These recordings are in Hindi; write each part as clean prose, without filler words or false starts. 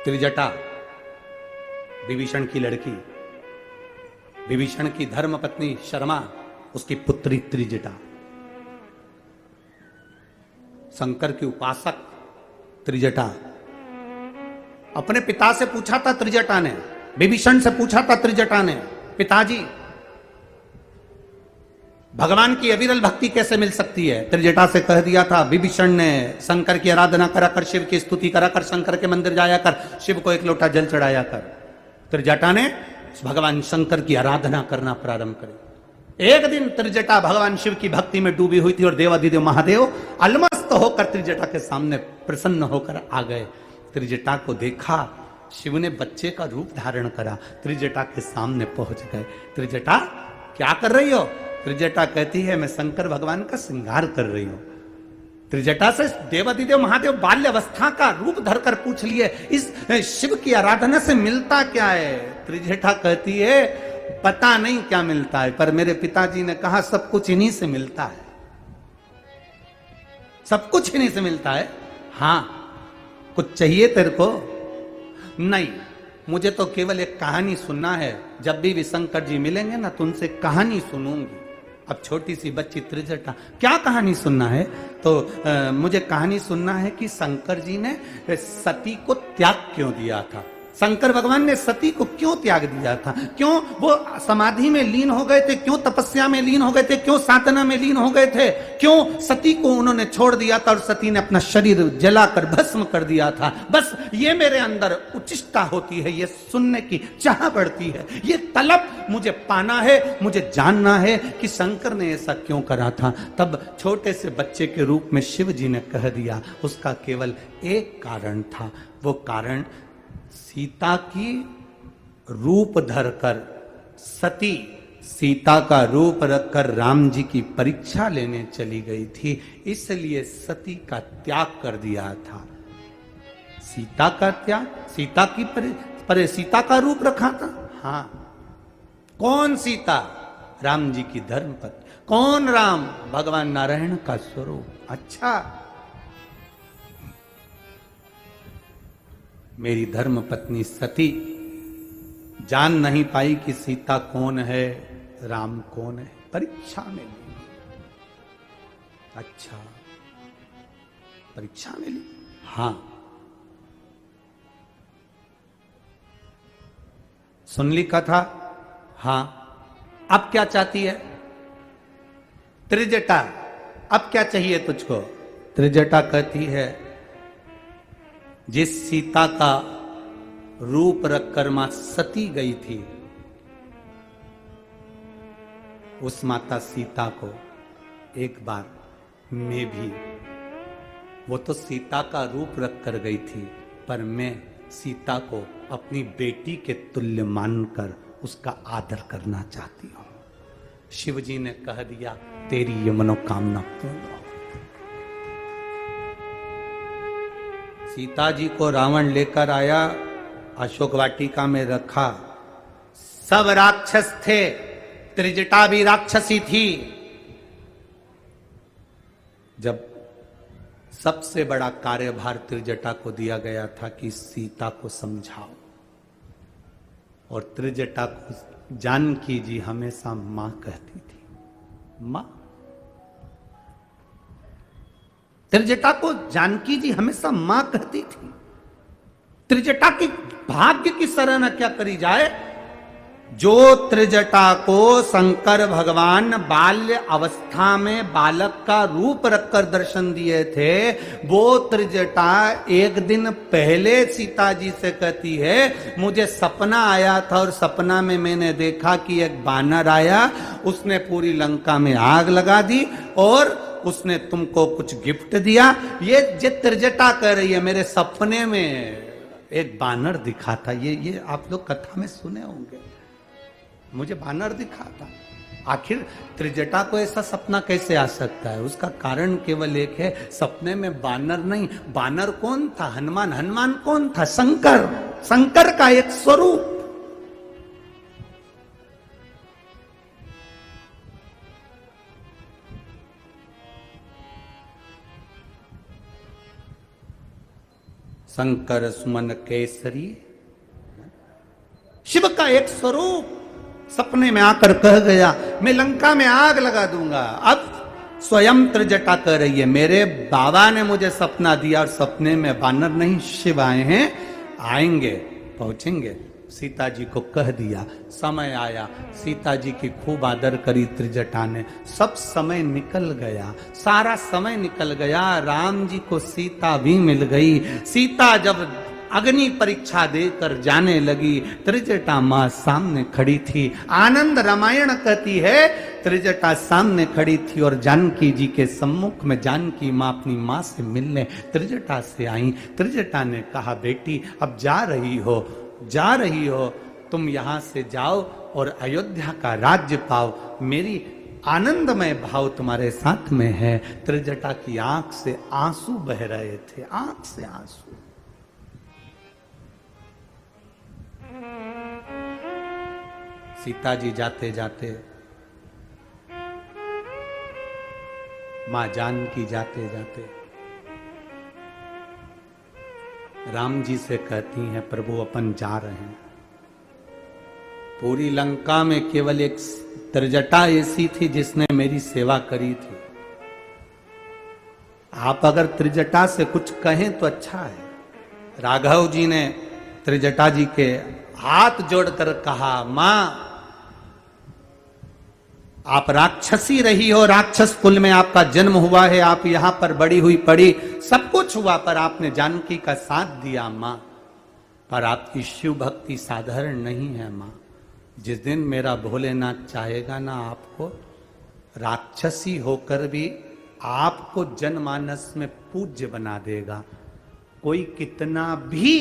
त्रिजटा विभीषण की लड़की, विभीषण की धर्म पत्नी शर्मा, उसकी पुत्री त्रिजटा, शंकर की उपासक त्रिजटा। अपने पिता से पूछा था त्रिजटा ने, विभीषण से पूछा था त्रिजटा ने, पिताजी भगवान की अविरल भक्ति कैसे मिल सकती है? त्रिजटा से कह दिया था विभीषण ने, शंकर की आराधना करा कर, शिव की स्तुति करा कर, शंकर के मंदिर जाया कर, शिव को एक लोटा जल चढ़ाया कर। त्रिजटा ने भगवान शंकर की आराधना करना प्रारंभ करी। एक दिन त्रिजटा भगवान शिव की भक्ति में डूबी हुई थी और देवाधिदेव महादेव अलमस्त होकर त्रिजटा के सामने प्रसन्न होकर आ गए। त्रिजटा को देखा, शिव ने बच्चे का रूप धारण करा, त्रिजटा के सामने पहुंच गए। त्रिजटा क्या कर रही हो? त्रिजटा कहती है मैं शंकर भगवान का श्रृंगार कर रही हूं। त्रिजटा से देवाधिदेव महादेव बाल्य अवस्था का रूप धरकर पूछ लिए, इस शिव की आराधना से मिलता क्या है? त्रिजटा कहती है पता नहीं क्या मिलता है, पर मेरे पिताजी ने कहा सब कुछ इन्हीं से मिलता है, सब कुछ इन्हीं से मिलता है। हां, कुछ चाहिए तेरे को? नहीं, मुझे तो केवल एक कहानी सुनना है। जब भी शंकर जी मिलेंगे ना तो उनसे कहानी सुनूंगी। अब छोटी सी बच्ची त्रिजटा, क्या कहानी सुनना है? तो मुझे कहानी सुनना है कि शंकर जी ने सती को त्याग क्यों दिया था, शंकर भगवान ने सती को क्यों त्याग दिया था, क्यों वो समाधि में लीन हो गए थे, क्यों तपस्या में लीन हो गए थे, क्यों साधना में लीन हो गए थे, क्यों सती को उन्होंने छोड़ दिया था और सती ने अपना शरीर जलाकर भस्म कर दिया था। बस ये मेरे अंदर उचिष्टा होती है, ये सुनने की चाह बढ़ती है, ये तलब मुझे पाना है, मुझे जानना है कि शंकर ने ऐसा क्यों करा था। तब छोटे से बच्चे के रूप में शिव जी ने कह दिया, उसका केवल एक कारण था। वो कारण सीता की रूप धरकर, सती सीता का रूप रखकर राम जी की परीक्षा लेने चली गई थी, इसलिए सती का त्याग कर दिया था। सीता का त्याग, सीता की पर सीता का रूप रखा था। हाँ, कौन सीता? राम जी की धर्मपत्नी। कौन राम? भगवान नारायण का स्वरूप। अच्छा, मेरी धर्म पत्नी सती जान नहीं पाई कि सीता कौन है, राम कौन है, परीक्षा में ली। अच्छा, परीक्षा में ली। हां, सुन ली कथा? हां, अब क्या चाहती है त्रिजटा? अब क्या चाहिए तुझको? त्रिजटा कहती है जिस सीता का रूप रखकर मां सती गई थी, उस माता सीता को एक बार मैं भी, वो तो सीता का रूप रखकर गई थी, पर मैं सीता को अपनी बेटी के तुल्य मानकर उसका आदर करना चाहती हूं। शिव जी ने कह दिया तेरी ये मनोकामना पूर्ण हो। सीता जी को रावण लेकर आया, अशोक वाटिका में रखा, सब राक्षस थे, त्रिजटा भी राक्षसी थी। जब सबसे बड़ा कार्यभार त्रिजटा को दिया गया था कि सीता को समझाओ, और त्रिजटा को जानकी जी हमेशा मां कहती थी, मां। त्रिजटा को जानकी जी हमेशा मां कहती थी। त्रिजटा की भाग्य की सराहना क्या करी जाए, जो त्रिजटा को शंकर भगवान बाल्य अवस्था में बालक का रूप रखकर दर्शन दिए थे, वो त्रिजटा एक दिन पहले सीता जी से कहती है मुझे सपना आया था और सपना में मैंने देखा कि एक बानर आया, उसने पूरी लंका में आग लगा दी और उसने तुमको कुछ गिफ्ट दिया। ये त्रिजटा कह रही है मेरे सपने में एक बानर दिखा था। ये आप लोग कथा में सुने होंगे, मुझे बानर दिखा था। आखिर त्रिजटा को ऐसा सपना कैसे आ सकता है? उसका कारण केवल एक है, सपने में बानर नहीं। बानर कौन था? हनुमान। हनुमान कौन था? शंकर। शंकर का एक स्वरूप। शंकर सुमन केसरी। शिव का एक स्वरूप सपने में आकर कह गया, मैं लंका में आग लगा दूंगा। अब स्वयं त्रिजटा कह रही है, मेरे बाबा ने मुझे सपना दिया और सपने में वानर नहीं शिव आए हैं, आएंगे, पहुंचेंगे। सीता जी को कह दिया, समय आया, सीता जी की खूब आदर करी त्रिजटा ने। सब समय निकल गया, सारा समय निकल गया, राम जी को सीता भी मिल गई। सीता जब अग्नि परीक्षा देकर जाने लगी, त्रिजटा मां सामने खड़ी थी। आनंद रामायण कहती है, त्रिजटा सामने खड़ी थी और जानकी जी के सम्मुख में जानकी मां अपनी मां से मिलने त्रिजटा से आई। त्रिजटा ने कहा, बेटी अब जा रही हो, तुम यहां से जाओ और अयोध्या का राज्य पाओ, मेरी आनंदमय भाव तुम्हारे साथ में है। त्रिजटा की आंख से आंसू बह रहे थे, आंख से आंसू। सीता जी जाते जाते, मां जानकी जाते जाते राम जी से कहती हैं, प्रभु अपन जा रहे हैं। पूरी लंका में केवल एक त्रिजटा ऐसी थी जिसने मेरी सेवा करी थी। आप अगर त्रिजटा से कुछ कहें तो अच्छा है। राघव जी ने त्रिजटा जी के हाथ जोड़कर कहा, मां आप राक्षसी रही हो, राक्षस कुल में आपका जन्म हुआ है, आप यहां पर बड़ी हुई पड़ी, सब कुछ हुआ, पर आपने जानकी का साथ दिया मां। पर आपकी शिव भक्ति साधारण नहीं है मां। जिस दिन मेरा भोलेनाथ चाहेगा ना, आपको राक्षसी होकर भी आपको जनमानस में पूज्य बना देगा। कोई कितना भी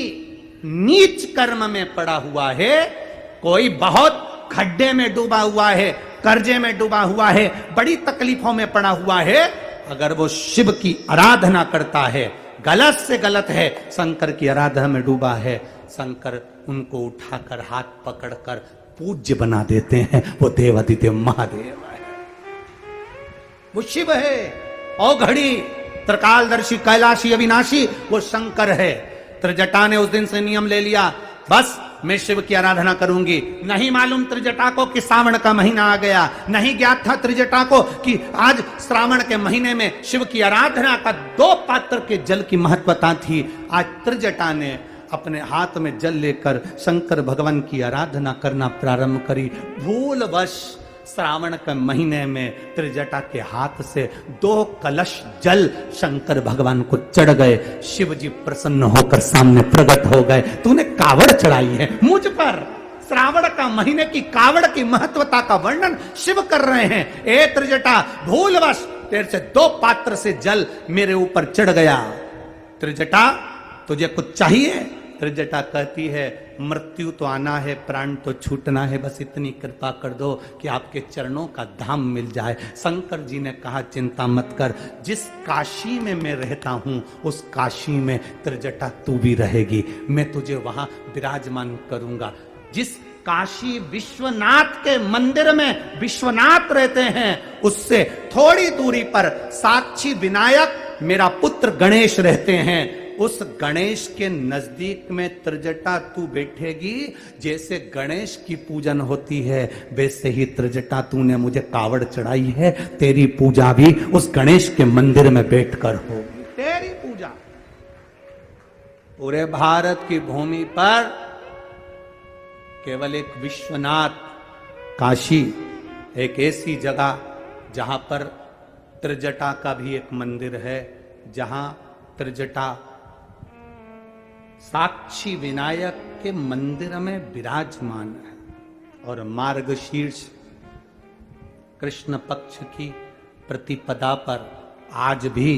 नीच कर्म में पड़ा हुआ है, कोई बहुत खड्डे में डूबा हुआ है, कर्जे में डूबा हुआ है, बड़ी तकलीफों में पड़ा हुआ है, अगर वो शिव की आराधना करता है, गलत से गलत है, शंकर की आराधना में डूबा है, शंकर उनको उठाकर हाथ पकड़कर पूज्य बना देते हैं। वो देवादिदेव महादेव है, वो शिव है। ओ घड़ी त्रिकालदर्शी कैलाशी अविनाशी वो शंकर है। त्रिजटा ने उस दिन से नियम ले लिया, बस मैं शिव की आराधना करूंगी। नहीं मालूम त्रिजटा को कि श्रावण का महीना आ गया, नहीं ज्ञात था त्रिजटा को कि आज श्रावण के महीने में शिव की आराधना का 2 पात्र के जल की महत्वता थी। आज त्रिजटा ने अपने हाथ में जल लेकर शंकर भगवान की आराधना करना प्रारंभ करी। भूलवश श्रावण के महीने में त्रिजटा के हाथ से 2 कलश जल शंकर भगवान को चढ़ गए। शिव जी प्रसन्न होकर सामने प्रकट हो गए, तूने कावड़ चढ़ाई है मुझ पर। श्रावण का महीने की कावड़ की महत्वता का वर्णन शिव कर रहे हैं। ए त्रिजटा, भूलवश तेरे से 2 पात्र से जल मेरे ऊपर चढ़ गया। त्रिजटा तुझे कुछ चाहिए? त्रिजटा कहती है, मृत्यु तो आना है, प्राण तो छूटना है, बस इतनी कृपा कर दो कि आपके चरणों का धाम मिल जाए। शंकर जी ने कहा, चिंता मत कर, जिस काशी में मैं रहता हूं उस काशी में त्रिजटा तू भी रहेगी, मैं तुझे वहां विराजमान करूंगा। जिस काशी विश्वनाथ के मंदिर में विश्वनाथ रहते हैं, उससे थोड़ी दूरी पर साक्षी विनायक मेरा पुत्र गणेश रहते हैं। उस गणेश के नजदीक में त्रिजटा तू बैठेगी। जैसे गणेश की पूजन होती है, वैसे ही त्रिजटा तूने मुझे कावड़ चढ़ाई है, तेरी पूजा भी उस गणेश के मंदिर में बैठकर होगी। तेरी पूजा पूरे भारत की भूमि पर केवल एक विश्वनाथ काशी, एक ऐसी जगह जहां पर त्रिजटा का भी एक मंदिर है, जहां त्रिजटा साक्षी विनायक के मंदिर में विराजमान है। और मार्गशीर्ष कृष्ण पक्ष की प्रतिपदा पर आज भी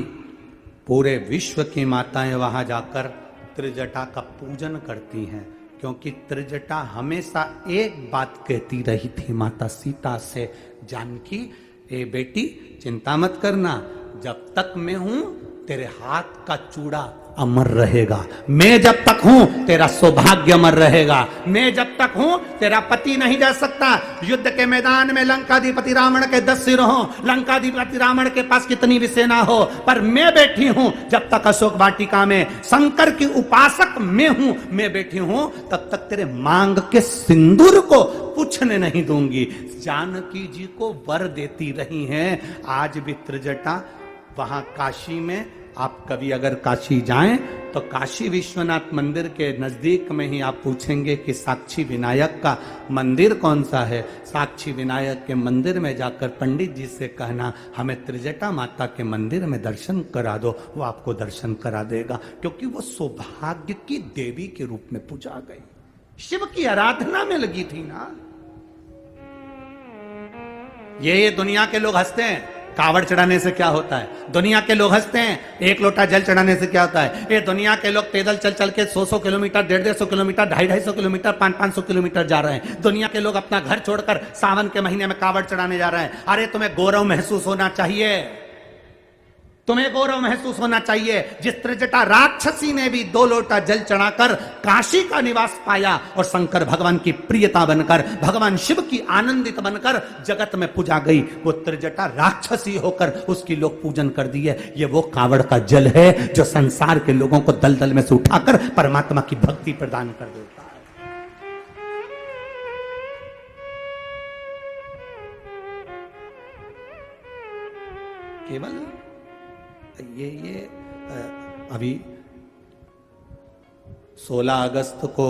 पूरे विश्व की माताएं वहां जाकर त्रिजटा का पूजन करती हैं, क्योंकि त्रिजटा हमेशा एक बात कहती रही थी माता सीता से, जानकी ए बेटी चिंता मत करना, जब तक मैं हूं तेरे हाथ का चूड़ा अमर रहेगा। मैं जब तक हूं तेरा सौभाग्य अमर रहेगा। मैं जब तक हूं तेरा पति नहीं जा सकता। युद्ध के मैदान में लंकाधिपति रावण के 10 सिर हो, लंकाधिपति रावण के पास कितनी भी सेना हो, पर मैं बैठी हूं जब तक अशोक वाटिका में, शंकर की उपासक मैं हूं, मैं बैठी हूं तब तक तेरे मांग के सिंदूर को पूछने नहीं दूंगी। जानकी जी को वर देती रही हैं। आज भी त्रिजटा वहां काशी में, आप कभी अगर काशी जाएं तो काशी विश्वनाथ मंदिर के नजदीक में ही आप पूछेंगे कि साक्षी विनायक का मंदिर कौन सा है। साक्षी विनायक के मंदिर में जाकर पंडित जी से कहना हमें त्रिजटा माता के मंदिर में दर्शन करा दो, वो आपको दर्शन करा देगा, क्योंकि वो सौभाग्य की देवी के रूप में पूजा गई, शिव की आराधना में लगी थी ना। ये दुनिया के लोग हंसते हैं, कावड़ चढ़ाने से क्या होता है। दुनिया के लोग हंसते हैं, एक लोटा जल चढ़ाने से क्या होता है। ये दुनिया के लोग पैदल चल चल के 100 किलोमीटर, 150 किलोमीटर, 250 किलोमीटर, 500 किलोमीटर जा रहे हैं। दुनिया के लोग अपना घर छोड़कर सावन के महीने में कावड़ चढ़ाने जा रहे हैं। अरे तुम्हें गौरव महसूस होना चाहिए, तुम्हें गौरव महसूस होना चाहिए। जिस त्रिजटा राक्षसी ने भी 2 लोटा जल चढ़ाकर काशी का निवास पाया और शंकर भगवान की प्रियता बनकर, भगवान शिव की आनंदित बनकर जगत में पूजा गई, वो त्रिजटा राक्षसी होकर उसकी लोग पूजन कर दिए। ये वो कावड़ का जल है जो संसार के लोगों को दलदल में से उठाकर परमात्मा की भक्ति प्रदान कर देता है। केवल ये अभी 16 अगस्त को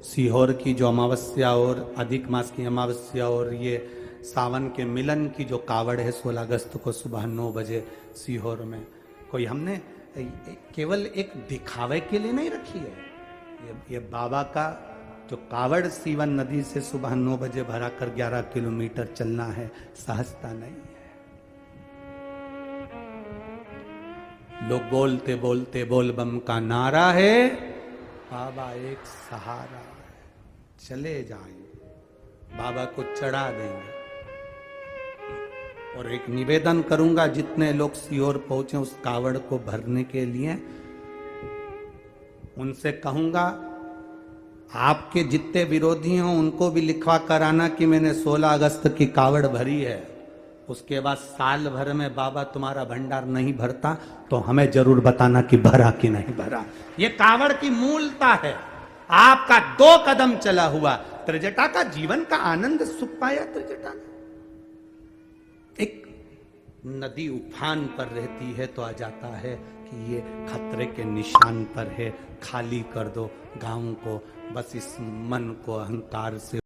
सीहोर की जो अमावस्या और अधिक मास की अमावस्या और ये सावन के मिलन की जो कावड़ है 16 अगस्त को सुबह 9 बजे सीहोर में, कोई हमने केवल एक दिखावे के लिए नहीं रखी है। ये बाबा का जो कावड़ सीवन नदी से सुबह 9 बजे भरा कर 11 किलोमीटर चलना है, सहजता नहीं है। लोग बोलते बोलते बोल बम का नारा है, बाबा एक सहारा है, चले जाएंगे, बाबा को चढ़ा देंगे। और एक निवेदन करूंगा, जितने लोग सीहोर पहुंचे उस कावड़ को भरने के लिए, उनसे कहूंगा आपके जितने विरोधी हों उनको भी लिखवा कराना कि मैंने 16 अगस्त की कावड़ भरी है। उसके बाद साल भर में बाबा तुम्हारा भंडार नहीं भरता तो हमें जरूर बताना कि भरा कि नहीं भरा। ये कावड़ की मूलता है। आपका 2 कदम चला हुआ त्रिजटा का जीवन का आनंद सुख पाया। त्रिजटा एक नदी उफान पर रहती है तो आ जाता है कि ये खतरे के निशान पर है, खाली कर दो गांव को। बस इस मन को अहंकार से